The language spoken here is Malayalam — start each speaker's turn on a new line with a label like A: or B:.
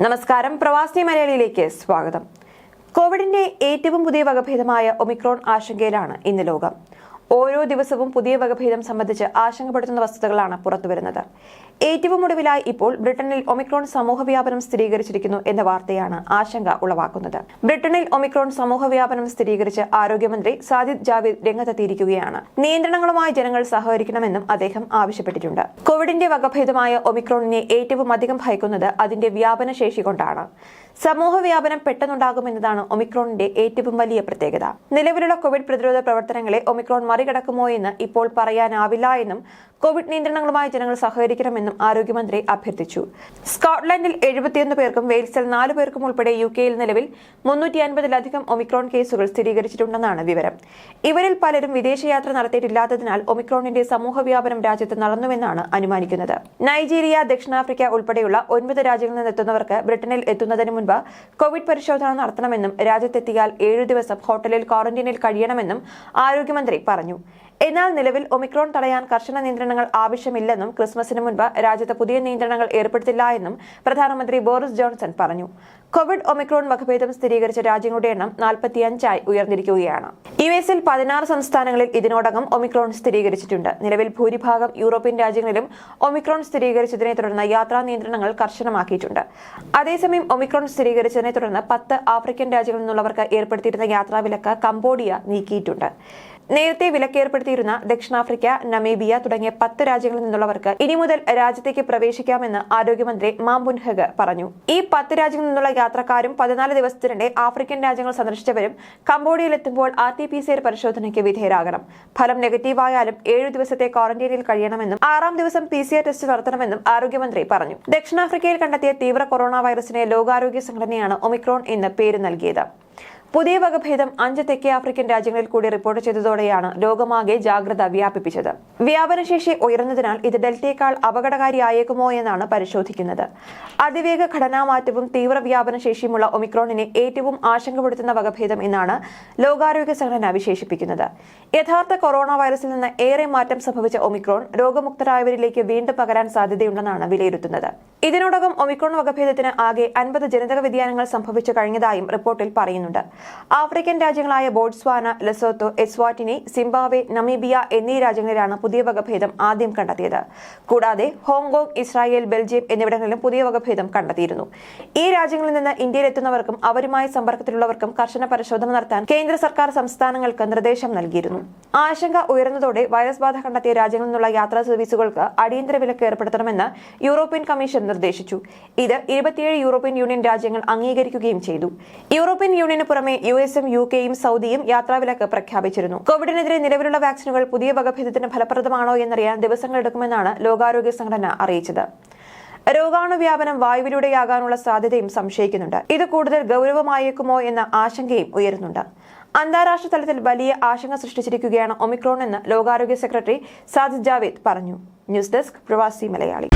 A: നമസ്കാരം, പ്രവാസി മലയാളിയിലേക്ക് സ്വാഗതം. കോവിഡിന്റെ ഏറ്റവും പുതിയ വകഭേദമായ ഒമിക്രോൺ ആശങ്കയിലാണ് ഇന്ന് ലോകം. ഓരോ ദിവസവും പുതിയ വകഭേദം സംബന്ധിച്ച് ആശങ്കപ്പെടുത്തുന്ന വസ്തുതകളാണ് പുറത്തുവരുന്നത്. ഏറ്റവും ഒടുവിലായി ഇപ്പോൾ ബ്രിട്ടനിൽ ഒമിക്രോൺ സമൂഹവ്യാപനം സ്ഥിരീകരിച്ചിരിക്കുന്നു എന്ന വാർത്തയാണ് ആശങ്ക ഉളവാക്കുന്നത്. ബ്രിട്ടനിൽ ഒമിക്രോൺ സമൂഹവ്യാപനം സ്ഥിരീകരിച്ച് ആരോഗ്യമന്ത്രി സാജിദ് ജാവിദ് രംഗത്തെത്തിയിരിക്കുകയാണ്. നിയന്ത്രണങ്ങളുമായി ജനങ്ങൾ സഹകരിക്കണമെന്നും അദ്ദേഹം ആവശ്യപ്പെട്ടിട്ടുണ്ട്. കോവിഡിന്റെ വകഭേദമായ ഒമിക്രോണിനെ ഏറ്റവും അധികം ഭയക്കുന്നത് അതിന്റെ വ്യാപന ശേഷി കൊണ്ടാണ്. സമൂഹവ്യാപനം പെട്ടെന്നുണ്ടാകുമെന്നതാണ് ഒമിക്രോണിന്റെ ഏറ്റവും വലിയ പ്രത്യേകത. നിലവിലുള്ള കോവിഡ് പ്രതിരോധ പ്രവർത്തനങ്ങളെ ഒമിക്രോൺ മറികടക്കുമോ എന്ന് ഇപ്പോൾ പറയാനാവില്ല എന്നും കോവിഡ് നിയന്ത്രണങ്ങളുമായി ജനങ്ങൾ സഹകരിക്കണമെന്നും ആരോഗ്യമന്ത്രി അഭ്യർത്ഥിച്ചു. സ്കോട്ട്ലൻഡിൽ 71 പേർക്കും വെയിൽസിൽ 4 പേർക്കും ഉൾപ്പെടെ യുകെയിൽ നിലവിൽ 350-ലധികം ഒമിക്രോൺ കേസുകൾ സ്ഥിരീകരിച്ചിട്ടുണ്ടെന്നാണ് വിവരം. ഇവരിൽ പലരും വിദേശയാത്ര നടത്തിയിട്ടില്ലാത്തതിനാൽ ഒമിക്രോണിന്റെ സമൂഹവ്യാപനം രാജ്യത്ത് നടന്നുവെന്നാണ് അനുമാനിക്കുന്നത്. നൈജീരിയ, ദക്ഷിണാഫ്രിക്ക ഉൾപ്പെടെയുള്ള 9 രാജ്യങ്ങളിൽ നിന്നെത്തുന്നവർക്ക് ബ്രിട്ടനിൽ എത്തുന്നതിന് മുൻപ് കോവിഡ് പരിശോധന നടത്തണമെന്നും രാജ്യത്തെത്തിയാൽ 7 ദിവസം ഹോട്ടലിൽ ക്വാറന്റൈനിൽ കഴിയണമെന്നും ആരോഗ്യമന്ത്രി പറഞ്ഞു. എന്നാൽ നിലവിൽ ഒമിക്രോൺ തടയാൻ കർശന നിയന്ത്രണങ്ങൾ ആവശ്യമില്ലെന്നും ക്രിസ്മസിന് മുൻപ് രാജ്യത്ത് പുതിയ നിയന്ത്രണങ്ങൾ ഏർപ്പെടുത്തില്ല എന്നും പ്രധാനമന്ത്രി ബോറിസ് ജോൺസൺ പറഞ്ഞു. കോവിഡ് ഒമിക്രോൺ വകഭേദം സ്ഥിരീകരിച്ച രാജ്യങ്ങളുടെ എണ്ണം 45 ഉയർന്നിരിക്കുകയാണ്. യുഎസിൽ 16 സംസ്ഥാനങ്ങളിൽ ഇതിനോടകം ഒമിക്രോൺ സ്ഥിരീകരിച്ചിട്ടുണ്ട്. നിലവിൽ ഭൂരിഭാഗം യൂറോപ്യൻ രാജ്യങ്ങളിലും ഒമിക്രോൺ സ്ഥിരീകരിച്ചതിനെ തുടർന്ന് യാത്രാ നിയന്ത്രണങ്ങൾ കർശനമാക്കിയിട്ടുണ്ട്. അതേസമയം ഒമിക്രോൺ സ്ഥിരീകരിച്ചതിനെ തുടർന്ന് 10 ആഫ്രിക്കൻ രാജ്യങ്ങളിൽ നിന്നുള്ളവർക്ക് ഏർപ്പെടുത്തിയിരുന്ന യാത്രാവിലക്ക് കംബോഡിയ നീക്കിയിട്ടുണ്ട്. നേരത്തെ വിലക്കേർപ്പെടുത്തിയിരുന്ന ദക്ഷിണാഫ്രിക്ക, നമീബിയ തുടങ്ങിയ 10 രാജ്യങ്ങളിൽ നിന്നുള്ളവർക്ക് ഇനി മുതൽ രാജ്യത്തേക്ക് പ്രവേശിക്കാമെന്ന് ആരോഗ്യമന്ത്രി മാംബുൻഹഗ് പറഞ്ഞു. ഈ 10 രാജ്യങ്ങളിൽ നിന്നുള്ള യാത്രക്കാരും 14 ദിവസത്തിനിടെ ആഫ്രിക്കൻ രാജ്യങ്ങൾ സന്ദർശിച്ചവരും കംബോഡിയയിലെത്തുമ്പോൾ RT-PCR പരിശോധനയ്ക്ക് വിധേയരാകണം. ഫലം നെഗറ്റീവായാലും 7 ദിവസത്തെ ക്വാറന്റൈനിൽ കഴിയണമെന്നും 6ാം ദിവസം PCR ടെസ്റ്റ് നടത്തണമെന്നും ആരോഗ്യമന്ത്രി പറഞ്ഞു. ദക്ഷിണാഫ്രിക്കയിൽ കണ്ടെത്തിയ തീവ്ര കൊറോണ വൈറസിനെ ലോകാരോഗ്യ സംഘടനയാണ് ഒമിക്രോൺ എന്ന് പേര് നൽകിയത്. പുതിയ വകഭേദം 5 തെക്കേ ആഫ്രിക്കൻ രാജ്യങ്ങളിൽ കൂടി റിപ്പോർട്ട് ചെയ്തതോടെയാണ് ലോകമാകെ ജാഗ്രത വ്യാപിപ്പിച്ചത്. വ്യാപനശേഷി ഉയർന്നതിനാൽ ഇത് ഡെൽറ്റയേക്കാൾ അപകടകാരിയായേക്കുമോ എന്നാണ് പരിശോധിക്കുന്നത്. അതിവേഗ ഘടനാമാറ്റവും തീവ്ര വ്യാപനശേഷിയുമുള്ള ഒമിക്രോണിനെ ഏറ്റവും ആശങ്കപ്പെടുത്തുന്ന വകഭേദം എന്നാണ് ലോകാരോഗ്യ സംഘടന വിശേഷിപ്പിക്കുന്നത്. യഥാർത്ഥ കൊറോണ വൈറസിൽ നിന്ന് ഏറെ മാറ്റം സംഭവിച്ച ഒമിക്രോൺ രോഗമുക്തരായവരിലേക്ക് വീണ്ടും പകരാൻ സാധ്യതയുണ്ടെന്നാണ് വിലയിരുത്തുന്നത്. ഇതിനോടകം ഒമിക്രോൺ വകഭേദത്തിന് ആകെ 50 ജനിതക വ്യതിയാനങ്ങൾ സംഭവിച്ചു കഴിഞ്ഞതായും റിപ്പോർട്ടിൽ പറയുന്നുണ്ട്. ആഫ്രിക്കൻ രാജ്യങ്ങളായ Botswana, Lesotho, Eswatini, Zimbabwe, Namibia എന്നീ രാജ്യങ്ങളിലാണ് പുതിയ വകഭേദം ആദ്യം കണ്ടെത്തിയത്. കൂടാതെ ഹോങ്കോങ്, ഇസ്രായേൽ, ബെൽജിയം എന്നിവിടങ്ങളിലും പുതിയ വകഭേദം കണ്ടെത്തിയിരുന്നു. ഈ രാജ്യങ്ങളിൽ നിന്ന് ഇന്ത്യയിലെത്തുന്നവർക്കും അവരുമായി സമ്പർക്കത്തിലുള്ളവർക്കും കർശന പരിശോധന നടത്താൻ കേന്ദ്ര സർക്കാർ സംസ്ഥാനങ്ങൾക്ക് നിർദ്ദേശം നൽകിയിരുന്നു. ആശങ്ക ഉയർന്നതോടെ വൈറസ് ബാധ കണ്ടെത്തിയ രാജ്യങ്ങളിൽ നിന്നുള്ള യാത്രാ സർവീസുകൾക്ക് അടിയന്തര വിലക്ക് ഏർപ്പെടുത്തണമെന്ന് യൂറോപ്യൻ കമ്മീഷൻ നിർദ്ദേശിച്ചു. ഇത് 27 യൂറോപ്യൻ യൂണിയൻ രാജ്യങ്ങൾ അംഗീകരിക്കുകയും ചെയ്തു. യൂറോപ്യൻ യൂണിയന് പുറമെ യുഎസും യുകെയും സൗദിയും യാത്രാവിലക്ക് പ്രഖ്യാപിച്ചിരുന്നു. കോവിഡിനെതിരെ നിലവിലുള്ള വാക്സിനുകൾ പുതിയ വകഭേദത്തിന് ഫലപ്രദമാണോ എന്നറിയാൻ ദിവസങ്ങളെടുക്കുമെന്നാണ് ലോകാരോഗ്യ സംഘടന അറിയിച്ചത്. രോഗാണുവ്യാപനം വായുവിലൂടെയാകാനുള്ള സാധ്യതയും സംശയിക്കുന്നുണ്ട്. ഇത് കൂടുതൽ ഗൗരവമായേക്കുമോ എന്ന ആശങ്കയും ഉയരുന്നുണ്ട്. അന്താരാഷ്ട്ര തലത്തിൽ വലിയ ആശങ്ക സൃഷ്ടിച്ചിരിക്കുകയാണ് ഒമിക്രോൺ എന്ന് ലോകാരോഗ്യ സെക്രട്ടറി സാജിദ് ജാവിദ് പറഞ്ഞു. ന്യൂസ് ഡെസ്ക്, പ്രവാസി മലയാളി.